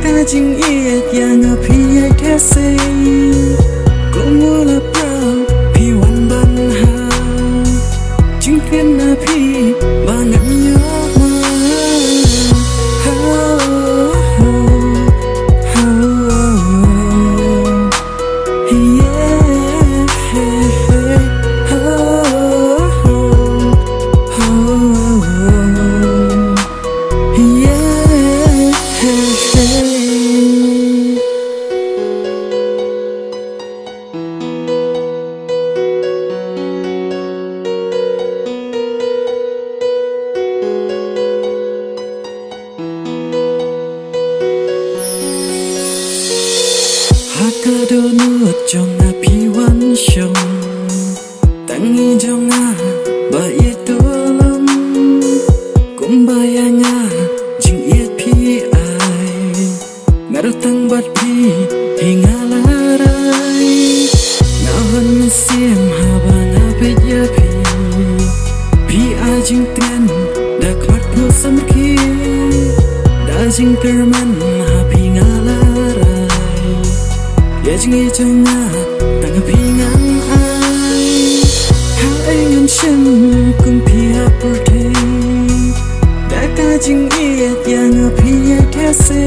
Jing it yang a pia tese Kumula brow pi wan ban ha Jing ken na pi bangan yo ma Hakado nuot jong a pi wan shong Tangi jong a ba itu lam Kumbaya nga jing iet pi ai Ngarutang bat pi hingalarai Ngahon mesim habang apet ya pi Pi a jing tren da kwat pu samki Da jing kerman hapi ngalarai Ya jing trong nga tang pi ngang ai Ha ai ngan shem kum pi apur te Da ka jing iet yang a pi ya kese